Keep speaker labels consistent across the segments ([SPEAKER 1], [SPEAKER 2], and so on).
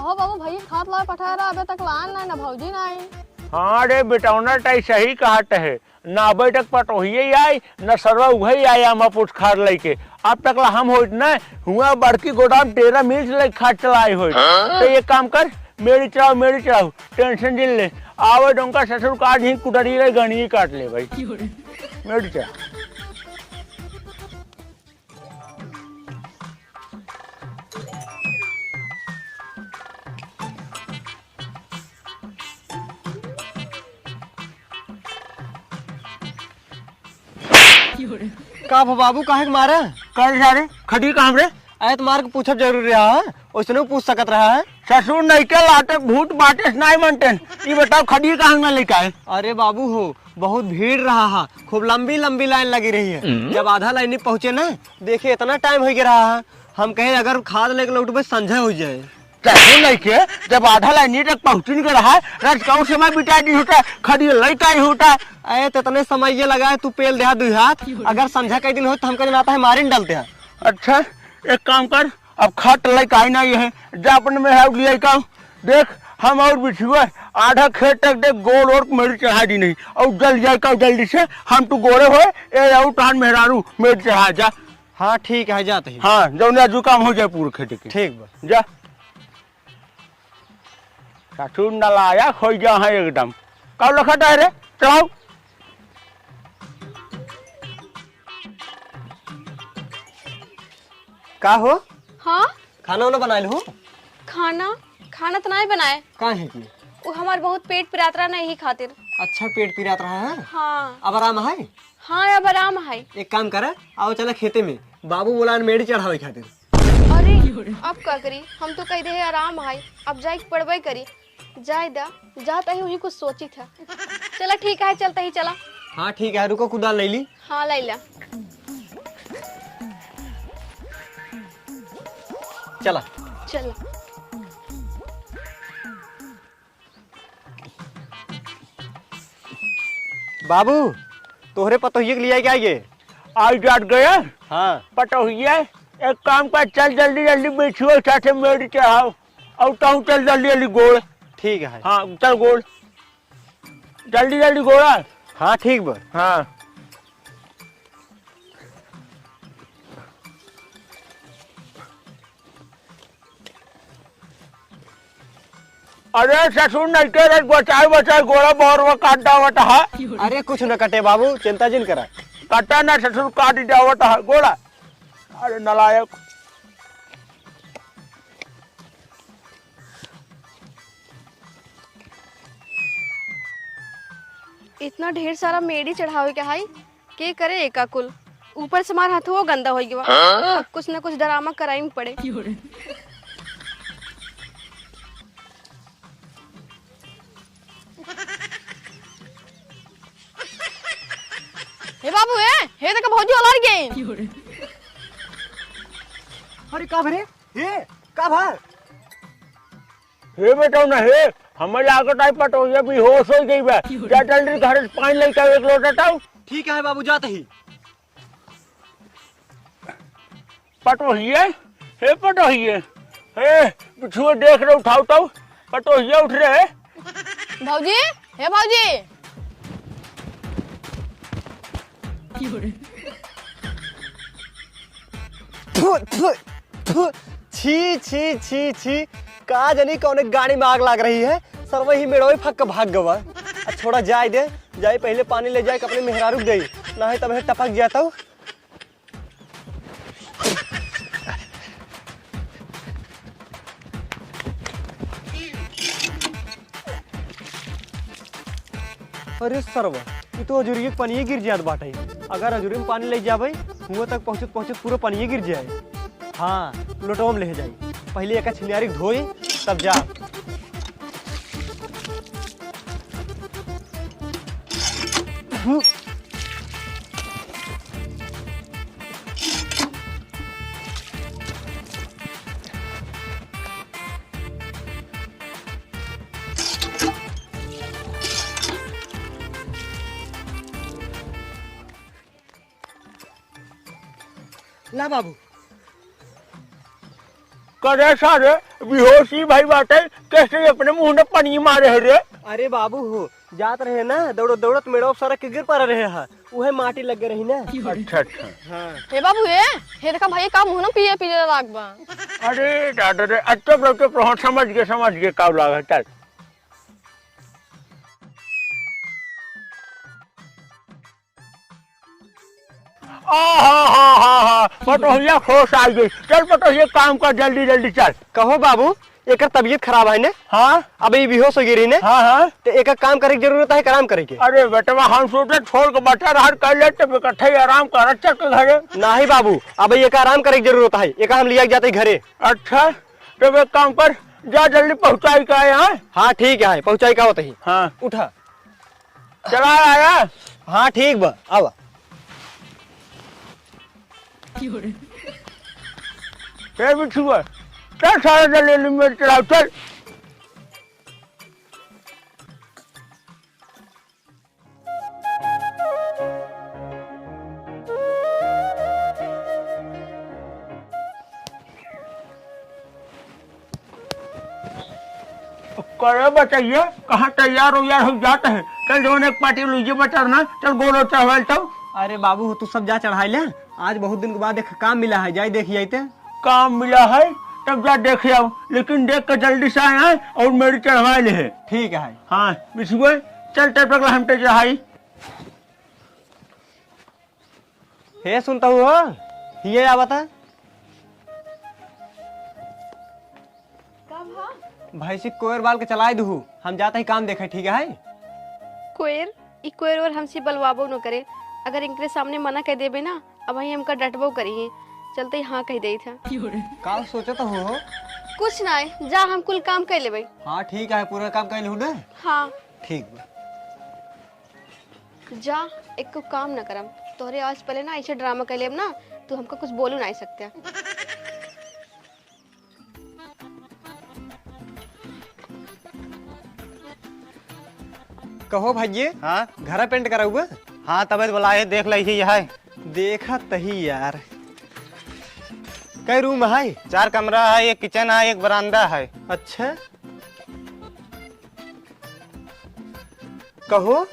[SPEAKER 1] कहो बाबू भाई खात ला पठारा अबे तक लान ना भौजी ना आई।
[SPEAKER 2] हाँ रे बेटौना टाई सही कहत है ना अबे तक पटोहिए आई न सरवा उघई आई हम पुछ खार लेके अब तक ला हम होइत न हुआ बड़की गोदाम 13 मिनट ले खाट चलाई होइत तो ये काम कर मेरी चढ़ाओ टेंशन दिल ले आवे डोंका ससुर काट ही कुटरी ले गणी काट ले भाई मेरी चढ़ा
[SPEAKER 3] का बाबू काहे के मारे
[SPEAKER 2] कर सारे खड़ी काम रे
[SPEAKER 3] आए तुम्हारे को पूछब जरूरी रहा है उसने पूछ सकत रहा है।
[SPEAKER 2] ससुर नहीं के लाटे भूत बाटे नहीं मनटेन ये बताओ खड़ी कहाँ में लेके आए।
[SPEAKER 3] अरे बाबू हो बहुत भीड़ रहा है खूब लंबी लंबी लाइन लगी रही है जब आधा लाइन पहुँचे ना देखिए इतना टाइम हो गया रहा है हम कहे अगर खाद लेकर लौटबे संझा हो जाए
[SPEAKER 2] ससुर नहीं के जब आधा लाइन तक पहुँचने के रहा रात कौन समय बिता दी होता खड़ी लेके आई होता
[SPEAKER 3] अरे तो इतने समय ये लगा है तू पेल दे दो हाथ अगर संझा कई दिन हो तो हम कहीं आता है मारी डालते हैं।
[SPEAKER 2] अच्छा एक काम कर अब खट लेके आई नहीं है जा अपने में है लेके देख हम और बिछुए आधा खेत तक देख गोल और मेरी चढ़ा दी नहीं और जल जाए जल्दी से हम तू गोरे हो टान मेहरारू मेरी चढ़ा जा।
[SPEAKER 3] हाँ ठीक है जाते हैं।
[SPEAKER 2] हाँ जौन जो काम हो जाए पूरे खेत के
[SPEAKER 3] ठीक बा
[SPEAKER 2] जा ससुर नलाया खोई जा है एकदम कब लखा है रे चढ़ाओ
[SPEAKER 3] का हो
[SPEAKER 1] हाँ
[SPEAKER 3] खाना वाना बना लू
[SPEAKER 1] खाना तो नहीं बनाए
[SPEAKER 3] का है की
[SPEAKER 1] वो हमार बहुत पेट पिरातरा नहीं खातिर।
[SPEAKER 3] अच्छा पेट पीरात रहा है
[SPEAKER 1] हाँ
[SPEAKER 3] अब आराम है।
[SPEAKER 1] हाँ अब आराम है।
[SPEAKER 3] एक काम करे आओ चला खेते में बाबू बोला मेड़ी चढ़ावे खातिर।
[SPEAKER 1] अरे अब क्या करी हम तो कह दे आराम है अब जाए पढ़वे करी जाए दा जाता ही वही कुछ सोची था। चला ठीक है चलता ही चला।
[SPEAKER 3] हाँ ठीक है रुको कुदाल ले ली।
[SPEAKER 1] हाँ लैला
[SPEAKER 3] चला
[SPEAKER 1] चल
[SPEAKER 3] बाबू तोहरे पतोहिए के लिए क्या ये
[SPEAKER 2] आज जाट गया
[SPEAKER 3] हाँ
[SPEAKER 2] पटोहिए एक काम कर चल जल्दी जल्दी बिछुए साथे मेरी चढ़ाओ और कहूँ चल जल्दी जल्दी गोल।
[SPEAKER 3] ठीक है
[SPEAKER 2] हाँ चल गोल जल्दी जल्दी गोला।
[SPEAKER 3] हाँ ठीक बा
[SPEAKER 2] हाँ अरे ससुर नहीं के बचाए गोला बहुत काट दावत है।
[SPEAKER 3] अरे कुछ न कटे बाबू चिंता जिन करा
[SPEAKER 2] कटा ना ससुर काट दावत है गोला। अरे नलायक
[SPEAKER 1] इतना ढेर सारा मेडी चढ़ावे के हाई के करे एका कुल ऊपर से मार हाथ वो गंदा हो गया अब कुछ न कुछ ड्रामा कराई पड़े। हे बाबू हे तक भौजी वाला गए।
[SPEAKER 3] अरे का भरे हे का भर
[SPEAKER 2] हे बेटा ना हे हमें लागत आई पटोहिया भी होश हो गई बा जा जल्दी घर से पानी लेकर एक लोटा टाऊ।
[SPEAKER 3] ठीक है बाबू जाते ही।
[SPEAKER 2] पटोहिए हे पटोहिए हे पिछुए देख रहे उठाओ तो पटोहिए उठ रहे
[SPEAKER 1] भौजी हे भौजी
[SPEAKER 3] छी छी छी छी का जानी कौन गाड़ी में आग लग रही है सर वही मेड़ोई फक भाग गवा छोड़ा जाए दे जाए पहले पानी ले जाए अपने मेहरारू दे ना है तब टपक जाता हूँ। अरे सरवा ये तो अजूरी पानी गिर जात बाटे अगर अजूरी में पानी ले जाबे हुआ तक पहुँचत पूरा पानी गिर जाए। हाँ लोटो में ले जाए पहले एक छिनियारी धोई तब जा। ला बाबू
[SPEAKER 2] करे सारे बेहोशी भाई बाटे कैसे अपने मुंह में पानी मारे रे।
[SPEAKER 3] अरे बाबू हो जात रहे ना दौड़त दौड़त मेड़ो सारा के गिर पड़ रहे है उहे माटी लग रही ना।
[SPEAKER 2] अच्छा अच्छा
[SPEAKER 3] हाँ
[SPEAKER 1] हे बाबू हे देखा भाई का मुंह ना पिए पिए लाग बा।
[SPEAKER 2] अरे दादा रे अच्छा तो प्रहण समझ गए का लाग है। चल पटोहिया खोस आ गई। चल पटोहिया काम कर जल्दी जल्दी चल।
[SPEAKER 3] कहो बाबू एक तबीयत खराब है ने।
[SPEAKER 2] हाँ
[SPEAKER 3] अब ये बेहोश हो गिरी ने।
[SPEAKER 2] हाँ हाँ
[SPEAKER 3] तो एक काम करे की जरूरत है आराम करे के।
[SPEAKER 2] अरे बेटवा हम सोचे छोड़ के बच्चा रहर कर ले तो इकट्ठे आराम कर अच्छा के घरे।
[SPEAKER 3] नहीं बाबू अब एक आराम करे की जरूरत है एक हम लिया जाते घरे।
[SPEAKER 2] अच्छा तो एक काम कर जा जल्दी पहुंचाई का यहाँ।
[SPEAKER 3] हाँ ठीक है पहुंचाई का होता ही।
[SPEAKER 2] हाँ
[SPEAKER 3] उठा
[SPEAKER 2] चला आया।
[SPEAKER 3] हाँ ठीक बा आवा।
[SPEAKER 2] फिर भी छुआ चल सारा जल्दी में चलाओ चल। करे बताइए कहाँ तैयार हो जाते हैं। चल जो एक पार्टी लीजिए बचरना चल गोलो चढ़वाल तो।
[SPEAKER 3] अरे बाबू तू सब जा चढ़ाई ले आज बहुत दिन के बाद एक काम मिला है जाई देखी जाते।
[SPEAKER 2] काम मिला है तब जा देख आओ लेकिन देख कर जल्दी से आए और मेरी चढ़वा ले है।
[SPEAKER 3] ठीक है।
[SPEAKER 2] हाँ बिछुए चल तब तक हम चढ़ाई।
[SPEAKER 3] हे सुनता हूँ ये आ बता भैंसी कोयर बाल के चलाए दू हम जाते ही काम देखे ठीक है।
[SPEAKER 1] कोयर ई कोयर और हमसे बलवाबो न करे अगर इनके सामने मना कह देबे ना अब वही हमका डटबो करिए चलते हाँ कह दे था।
[SPEAKER 3] का सोचो तो हो
[SPEAKER 1] कुछ ना है जा हम कुल काम कर लेबे।
[SPEAKER 3] हाँ ठीक है पूरा काम कर लूँ ना।
[SPEAKER 1] हाँ
[SPEAKER 3] ठीक बा।
[SPEAKER 1] जा एक को काम न करम तोहरे आज पहले ना ऐसे ड्रामा कर लेब ना तू हमको कुछ बोलू नहीं सकते।
[SPEAKER 3] कहो भाइये
[SPEAKER 4] हाँ
[SPEAKER 3] घर पेंट करा हुआ।
[SPEAKER 4] हाँ तब बुलाए देख ली है।
[SPEAKER 3] देखा तही यार कई रूम है।
[SPEAKER 4] 4 कमरा है एक किचन है एक बरामदा है।
[SPEAKER 3] अच्छा कहो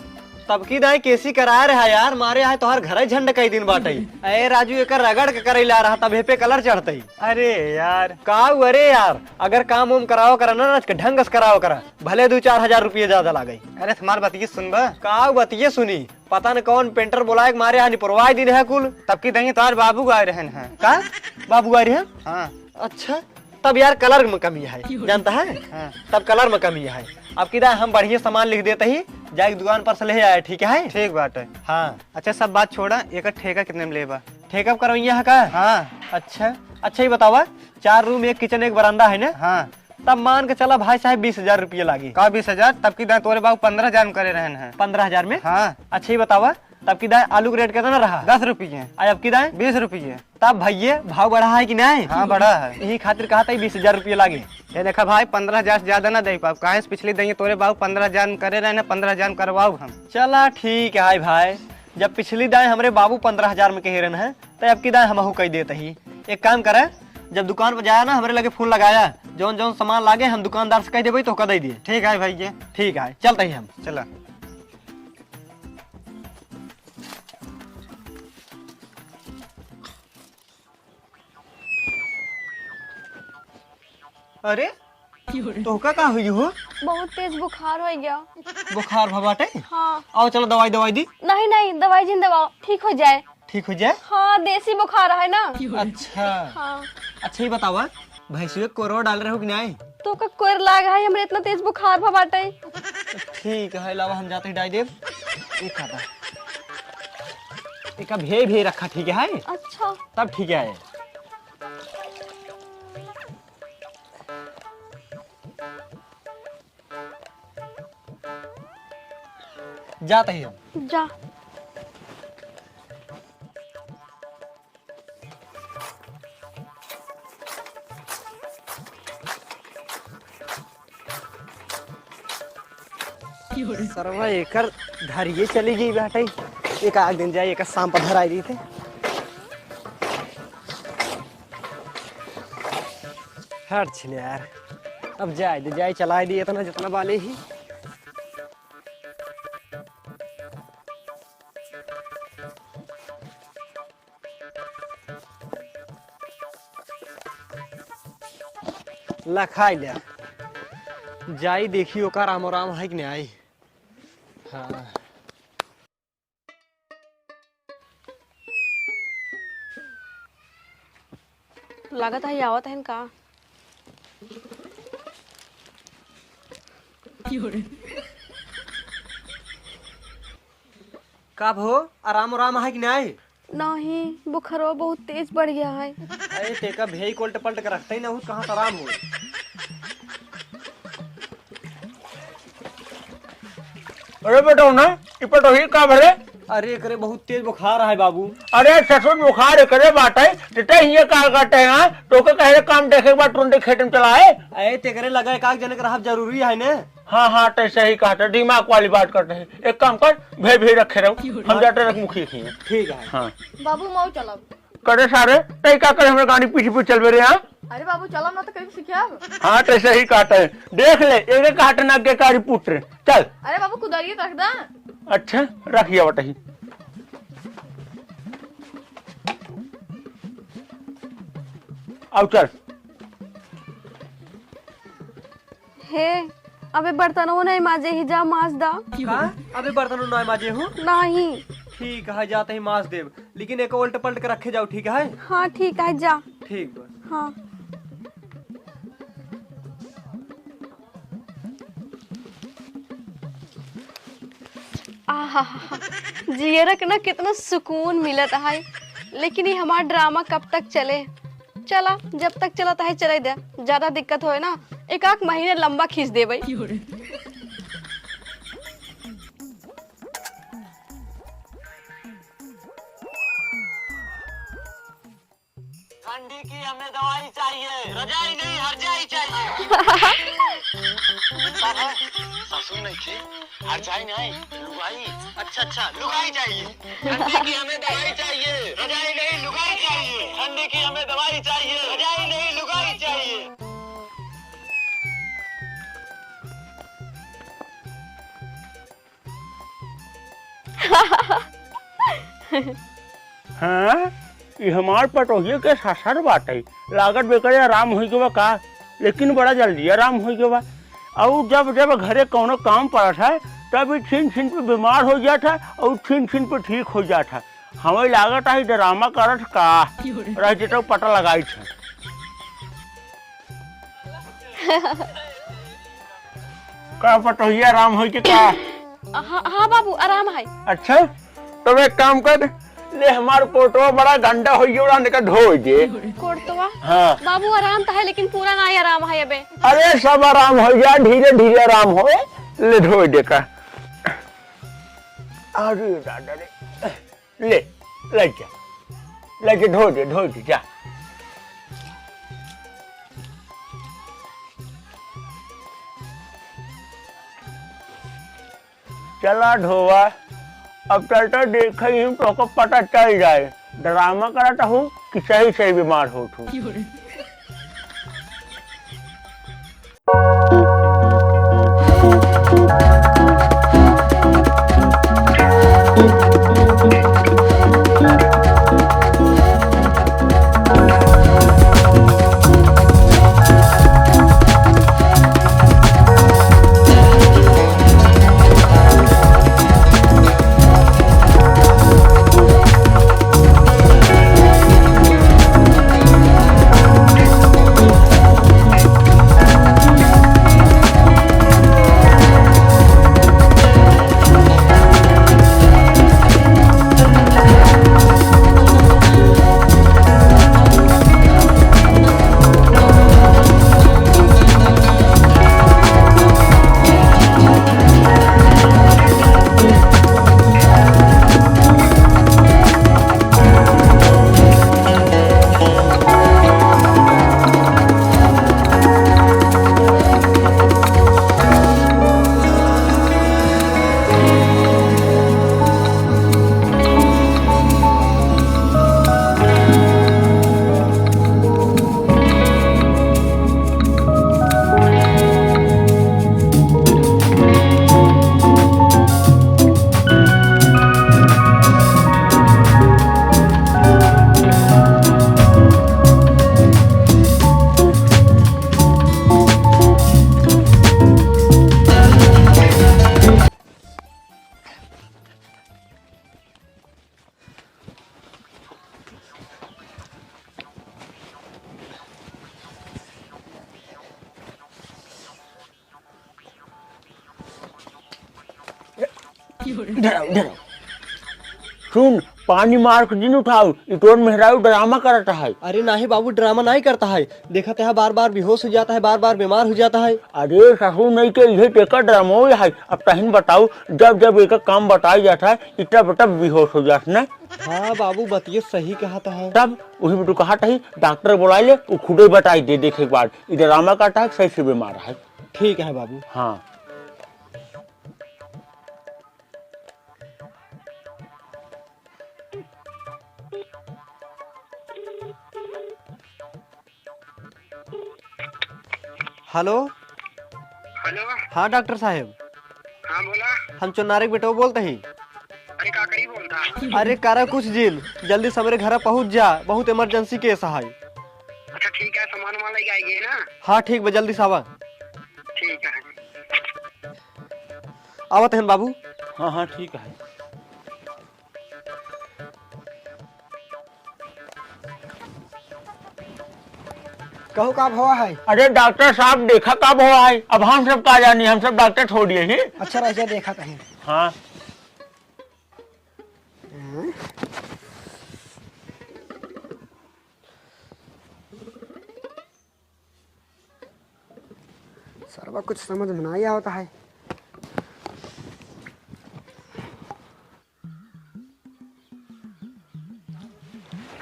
[SPEAKER 3] तब की दाई केसी करा रहा यार मारे है तोहर घर झंड कई दिन बाटे। अरे राजू एक रगड़ के करे ला रहा तब पे कलर चढ़ते।
[SPEAKER 4] अरे यार
[SPEAKER 3] काऊ अरे यार अगर काम उम कराओ करा ना ढंग से कराओ करा भले 2-4 हजार रुपये ज्यादा लागे।
[SPEAKER 4] अरे तुम्हार बतिए सुनबा
[SPEAKER 3] काऊ बतिए सुनी पता न कौन पेंटर बुलाए मारे हानि परवाह दिन है कुल।
[SPEAKER 4] तब की दही तुम्हार बाबू गाय रहन है।
[SPEAKER 3] का बाबू आ रहे हैं।
[SPEAKER 4] हाँ
[SPEAKER 3] अच्छा तब यार कलर में कमी है जानता है।
[SPEAKER 4] हाँ
[SPEAKER 3] तब कलर में कमी है अब किदा हम बढ़िया सामान लिख देते ही जाए दुकान पर से ले आए ठीक है।
[SPEAKER 4] ठीक बात है।
[SPEAKER 3] हाँ
[SPEAKER 4] अच्छा सब बात छोड़ा एक ठेका कितने में लेबा।
[SPEAKER 3] ठेका करवैया का।
[SPEAKER 4] हाँ
[SPEAKER 3] अच्छा अच्छा ही बतावा 4 रूम एक किचन एक बरामदा है ना।
[SPEAKER 4] हाँ
[SPEAKER 3] तब मान के चला भाई साहब 20,000 रुपये लागी।
[SPEAKER 4] का 20,000 तब की दही तोरे बाबू 15,000 में करे रहन है।
[SPEAKER 3] 15,000 में।
[SPEAKER 4] हाँ
[SPEAKER 3] अच्छा ही बतावा तब की दाए आलू का रेट कितना रहा।
[SPEAKER 4] 10 रुपये।
[SPEAKER 3] अब की दाए
[SPEAKER 4] 20 रुपये।
[SPEAKER 3] तब भैये भाव बढ़ा है कि नहीं।
[SPEAKER 4] हाँ बढ़ा है।
[SPEAKER 3] यही खातिर कहा था 20,000 रुपये लागे।
[SPEAKER 4] ये देखा भाई 15,000 से ज्यादा ना दे पाओ कहे से पिछली दही तोरे बाबू 15,000 में करे रहे 15,000 करवाओ हम।
[SPEAKER 3] चला ठीक है भाई जब पिछली दाएं हमारे बाबू 15,000 में कह रहे हैं तो अब की दाएं हम कही देते ही। एक काम करे जब दुकान पर जाया ना हमारे लगे फोन लगाया जौन जौन सामान लागे हम दुकानदार से कह देवे तो कह दे दिए।
[SPEAKER 4] ठीक है भाई ये
[SPEAKER 3] ठीक है चलते ही हम।
[SPEAKER 4] चला।
[SPEAKER 3] अरे तो का हुई हो।
[SPEAKER 1] बहुत तेज बुखार हो गया।
[SPEAKER 3] बुखार भबाटे।
[SPEAKER 1] हाँ
[SPEAKER 3] आओ चलो दवाई दवाई दी।
[SPEAKER 1] नहीं नहीं दवाई जिन दबाओ ठीक हो जाए।
[SPEAKER 3] ठीक हो जाए।
[SPEAKER 1] हाँ देसी बुखार है ना।
[SPEAKER 3] अच्छा
[SPEAKER 1] हाँ
[SPEAKER 3] अच्छा ही बतावा भैंसियों कोरो डाल रहे हो कि नहीं।
[SPEAKER 1] तो का कोयर लागा है हमरे इतना तेज बुखार भबाटे।
[SPEAKER 3] ठीक है लावा हम जाते ही डाई देव। एक आता एक भे भे रखा ठीक है।
[SPEAKER 1] अच्छा
[SPEAKER 3] तब ठीक है। जाते ही हम।
[SPEAKER 1] जा
[SPEAKER 3] सरवा एकर धरिए चली गई बेटा एक आग दिन जाए एक शाम पर धराई दी थे। हट छिने यार, अब जाए चला दिए इतना जितना वाले ही। ला खाई ले, जाई देखी ओका राम राम है कि नहीं आई। हाँ
[SPEAKER 1] लागत है आवत है का।
[SPEAKER 3] कब हो आराम आराम है कि नहीं आई।
[SPEAKER 1] नहीं बुखारो बहुत तेज बढ़ गया है।
[SPEAKER 3] अरे तेका भेई को उल्ट पलट कर रखता ही ना हो, कहाँ से आराम हो।
[SPEAKER 2] अरे बेटा ना इपटो ही का भरे।
[SPEAKER 3] अरे करे बहुत तेज बुखार है बाबू।
[SPEAKER 2] अरे ससुर बुखार करे बाटे टिटे हिये का काटे हैं तो के कहे काम देखे के बाद तुरंत खेत में चलाए।
[SPEAKER 3] अरे तेरे लगा एक जन के रहब जरूरी है ने।
[SPEAKER 2] हाँ हाँ तो सही कहा, दिमाग वाली बात करते हैं। एक काम कर भे रखे रहो, हम जाते रख मुखी खी।
[SPEAKER 3] ठीक है।
[SPEAKER 2] हाँ
[SPEAKER 1] बाबू मऊ चलब।
[SPEAKER 2] करे सारे तय का करे हमारे गाड़ी पीछे पीछे चल रहे हैं।
[SPEAKER 1] अरे बाबू चलब ना तो कभी सिखिया।
[SPEAKER 2] हाँ तो सही काटे देख ले एक काटे ना के कारी पुत्र चल।
[SPEAKER 1] अरे बाबू कुदारिये रख दा।
[SPEAKER 2] अच्छा रखिए बटा ही। आओ चल।
[SPEAKER 1] हे अबे बर्तनों नहीं माजे ही जा माज दा।
[SPEAKER 3] का अबे बर्तन नय माजे हूँ।
[SPEAKER 1] नहीं।
[SPEAKER 3] ठीक है जाते ही मास देव, लेकिन एक उल्ट पलट के रखे जाओ ठीक है।
[SPEAKER 1] हाँ ठीक है जा।
[SPEAKER 3] ठीक बस।
[SPEAKER 1] हाँ आहा जियरक ना कितना सुकून मिलता है। लेकिन ये हमारा ड्रामा कब तक चले। चला जब तक चलता है चले दे, ज्यादा दिक्कत हो ना एक आध महीने लंबा खींच दे भाई।
[SPEAKER 5] ठंडी की हमें दवाई चाहिए, रजाई नहीं हरजाई चाहिए। ससुर नहीं थी, हरजाई नहीं लुगाई। अच्छा लुगाई चाहिए। ठंडी की हमें दवाई चाहिए, रजाई नहीं लुगाई चाहिए। ठंडी की हमें दवाई चाहिए, रजाई नहीं लुगाई चाहिए।
[SPEAKER 2] हाँ ये हमार पटोहिए के सासर बाटे लागत बेकर आराम हो गया का, लेकिन बड़ा जल्दी आराम हो गया। और जब जब घरे कोनो काम पड़ा है तब छीन छीन पे बीमार हो जाता और छीन छीन पे ठीक हो जाता। हमें लागत है ड्रामा करत का रह जतो पता लगाई थे। का पटोहिए आराम हो के का।
[SPEAKER 1] हाँ बाबू आराम है।
[SPEAKER 2] अच्छा तो एक काम कर ले हमार पोटवा बड़ा गंदा हो गया निकल धो दे।
[SPEAKER 1] कोटवा
[SPEAKER 2] हाँ
[SPEAKER 1] बाबू आराम तो है लेकिन पूरा नहीं आराम है अबे।
[SPEAKER 2] अरे सब आराम हो गया, धीरे धीरे आराम हो ले धो दे का। अरे दादा रे ले जा धो दे जा। चला धोवा अब चलता देख ही तो पता चल जाए ड्रामा कराता हूँ कि सही बीमार हो तू। इधर आओ, इधर आओ। सुन, पानी मार के दिन उठाओ, इटोन मेहरारू ड्रामा करता है।
[SPEAKER 3] अरे नहीं बाबू, ड्रामा नहीं करता है। देखा है बार बार बेहोश हो जाता है, बार बार बीमार हो जाता है।
[SPEAKER 2] अरे ससुर नहीं के ये टेका ड्रामा हो है। अब तहिन बताओ, जब जब एक काम बताया जाता है इतना बता बेहोश हो जाता ना।
[SPEAKER 3] हाँ बाबू, बतिये सही कहता है।
[SPEAKER 2] तब वही में तू कहा था डॉक्टर बुला ले, वो खुद ही बताई दे देखे के बाद इधर ड्रामा करता है सही से बीमार है।
[SPEAKER 3] ठीक है बाबू।
[SPEAKER 2] हाँ
[SPEAKER 3] हेलो।
[SPEAKER 5] हेलो।
[SPEAKER 3] हाँ डॉक्टर साहब,
[SPEAKER 5] हाँ बोला।
[SPEAKER 3] हम चुनारे के बेटो बोलते हैं।
[SPEAKER 5] अरे काकड़ी बोलता।
[SPEAKER 3] अरे करा कुछ जेल, जल्दी से मेरे घर पहुंच जा, बहुत इमरजेंसी केस है।
[SPEAKER 5] अच्छा ठीक है, सामान वामान लेके आएंगे ना।
[SPEAKER 3] हाँ ठीक बा, जल्दी से आवा।
[SPEAKER 5] ठीक है।
[SPEAKER 3] आवत हैं बाबू।
[SPEAKER 2] हाँ हाँ ठीक है।
[SPEAKER 6] कहो कब हुआ है?
[SPEAKER 2] अरे डॉक्टर साहब देखा कब हुआ है, अब हम सब का जानी, हम सब डॉक्टर छोड़िए ही।
[SPEAKER 6] अच्छा रह देखा कहीं।
[SPEAKER 2] हाँ
[SPEAKER 6] सरवा कुछ समझ में नहीं आता है।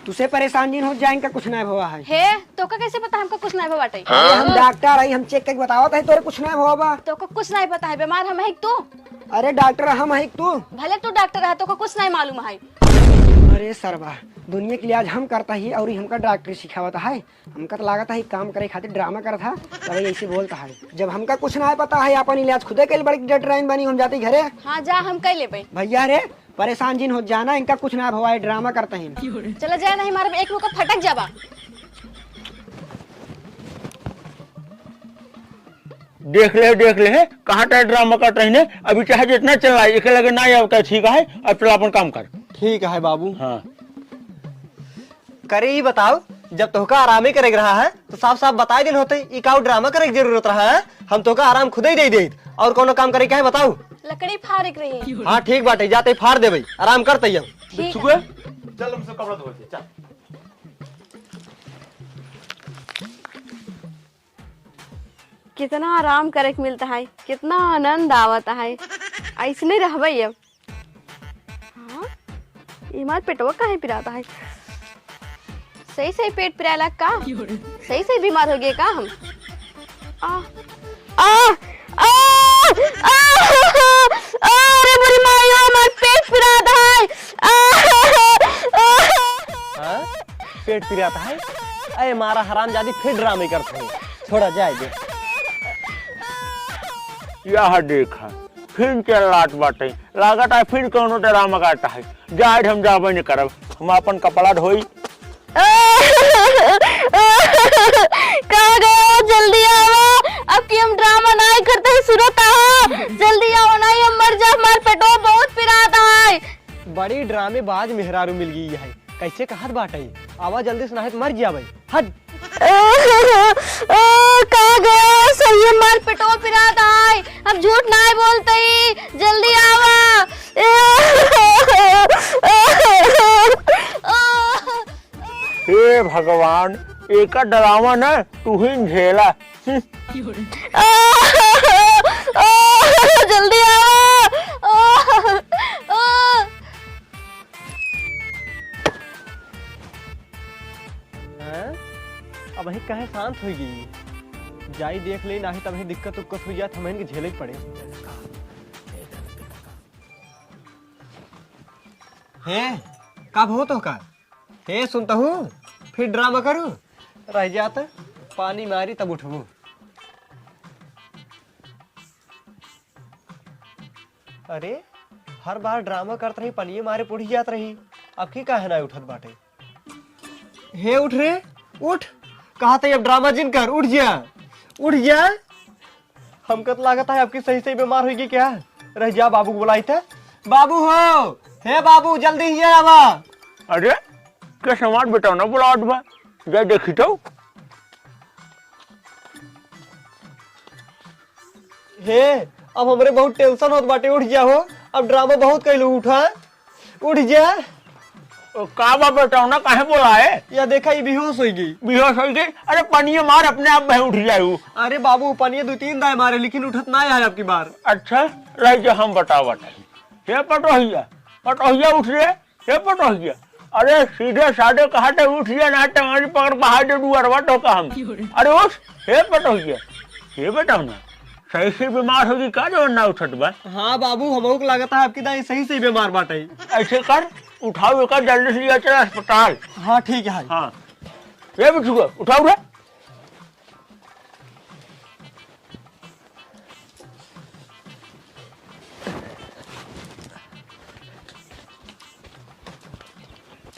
[SPEAKER 6] तुझसे परेशान जिन हो जाएंगे, कुछ नहीं हुआ है।
[SPEAKER 1] हे तोका कैसे पता हमको कुछ नहीं बाटे?
[SPEAKER 6] अरे हम डॉक्टर आई, हम चेक करके बतावत है, तोरे कुछ नहीं हुआ बा।
[SPEAKER 1] तोको कुछ नहीं पता है, बीमार हम है तू।
[SPEAKER 6] अरे डॉक्टर हम है तू।
[SPEAKER 1] भले तू डॉक्टर है, तोको कुछ नहीं मालूम है।
[SPEAKER 6] अरे सरवा, दुनिया के लिहाज हम करता ही और हमका डॉक्टरी सिखावता है। हमका तो लागत है काम करे खातिर ड्रामा करता, तभी ऐसे बोलता है। जब हमका कुछ नहीं पता है, अपन इलाज खुदे कल बड़ी डॉक्टराइन बनी, हम जाते घरे।
[SPEAKER 1] हाँ जा, हम कह ले भाई।
[SPEAKER 6] भैया रे परेशान जिन हो जाना, इनका कुछ ना हुआ है, ड्रामा करते हैं।
[SPEAKER 1] चला जाए नहीं मारे एक मुका फटक जाबा।
[SPEAKER 2] देख ले कहाँ टाइम ड्रामा कर रही है। अभी चाहे जितना चल रहा है एक लगे ना आवता, ठीक है। अब चलो अपन काम कर।
[SPEAKER 3] ठीक है बाबू।
[SPEAKER 2] हाँ
[SPEAKER 3] करे ही बताओ, जब तोहका आराम ही करे रहा है तो साफ साफ बता दिन होते ई का ड्रामा करे की जरूरत रहा है। हम तोहका आराम खुद ही दे दे और कोनो काम करे क्या है बताओ।
[SPEAKER 1] लकड़ी फारिक रही।
[SPEAKER 3] हाँ ठीक बाटे, जाते फाड़ देबे, आराम करते हम।
[SPEAKER 1] ठीक
[SPEAKER 2] सुबह
[SPEAKER 3] चल हमसे कपड़ा धोते चल।
[SPEAKER 1] कितना आराम करे के मिलता है, कितना आनंद आवता है। ऐसे नहीं रहबे अब। हाँ इमार पेटवा काहे पिराता है? सही सही पेट पिराला का? सही सही बीमार हो गए का हम? आ आ आ अरे बुरी मायो, हमार पेट पिराता है।
[SPEAKER 3] हाँ? पेट पिराता है? अरे मारा हरामजादी फिर ड्रामे करते हैं, थोड़ा जाए दे।
[SPEAKER 2] यह देखा फिर चल रात बाटे, लागत है फिर कोनो ड्रामा करता है। जाए हम जाबे नहीं करब, हम अपन कपड़ा धोई।
[SPEAKER 1] कहाँ गए हो? जल्दी आओ, अब की हम ड्रामा नहीं करते हैं। सूरत आओ, जल्दी आओ, नहीं हम मर जा, हमारे पेटो बहुत पिराता है।
[SPEAKER 3] बड़ी ड्रामेबाज मेहरारू मिल गई है, कैसे कहत बाटे? आवाज जल्दी सुनाहे तो मर जिया भाई। हट।
[SPEAKER 1] कहाँ गए हो? सही हमारे पेटो पिराता है, हम झूठ नहीं बोलते ही, जल्दी आओ।
[SPEAKER 2] हे भगवान, एक ड्रामा न तू ही झेला।
[SPEAKER 1] जल्दी आओ।
[SPEAKER 3] अब वही कहे शांत हो गई, जाई देख ले, नहीं तब दिक्कत उक्कत हो जाए, हमें झेले पड़े। हैं कब हो तो का? हे सुनता हूँ फिर ड्रामा करूँ, रह जाता पानी मारी तब उठबू। अरे हर बार ड्रामा करत रही, पनिये मारे पुढ़ी जात रही, अब की काहे ना उठत बाटे? हे उठ रे उठ, कहा था अब ड्रामा जिन कर, उठ जा उठ जा। हमको तो लागत है आपकी सही सही बीमार होगी क्या? रह जा, बाबू को बुलाई था। बाबू हो, हे बाबू जल्दी ही आवा।
[SPEAKER 2] अरे क्या समाज बेटा ना बुला बा, जा देखी तो।
[SPEAKER 3] हे अब हमरे बहुत टेंशन होत बाटे, उठ जा हो, अब ड्रामा बहुत कैलू, उठा उठ जा।
[SPEAKER 2] का बा बेटौना काहे बोला है?
[SPEAKER 3] या देखा ये बेहोश हो गई।
[SPEAKER 2] बेहोश हो गई? अरे पनिया मार, अपने आप बह उठ जाए।
[SPEAKER 3] अरे बाबू पानी 2-3 दाए मारे लेकिन उठत ना है आपकी बार।
[SPEAKER 2] अच्छा रह जा, हम बताओ हे पटोहिया, पटोहिया उठ रे, हे पटोहिया। अरे सीधे साधे कहाटे उठ जा ना, टंगारी पकड़ बाहर दे दुआरवा टोका हम। अरे उठ हे पटोहिया। हे बताओ ना सही से बीमार होगी का जो ना उठत बा?
[SPEAKER 3] हाँ बाबू हमको लगता है आपकी दाई सही से बीमार बाटे।
[SPEAKER 2] ऐसे कर, उठाओ एक जल्दी से लिया चला अस्पताल।
[SPEAKER 3] हाँ ठीक है।
[SPEAKER 2] हाँ ये बिठुआ उठाओ रे।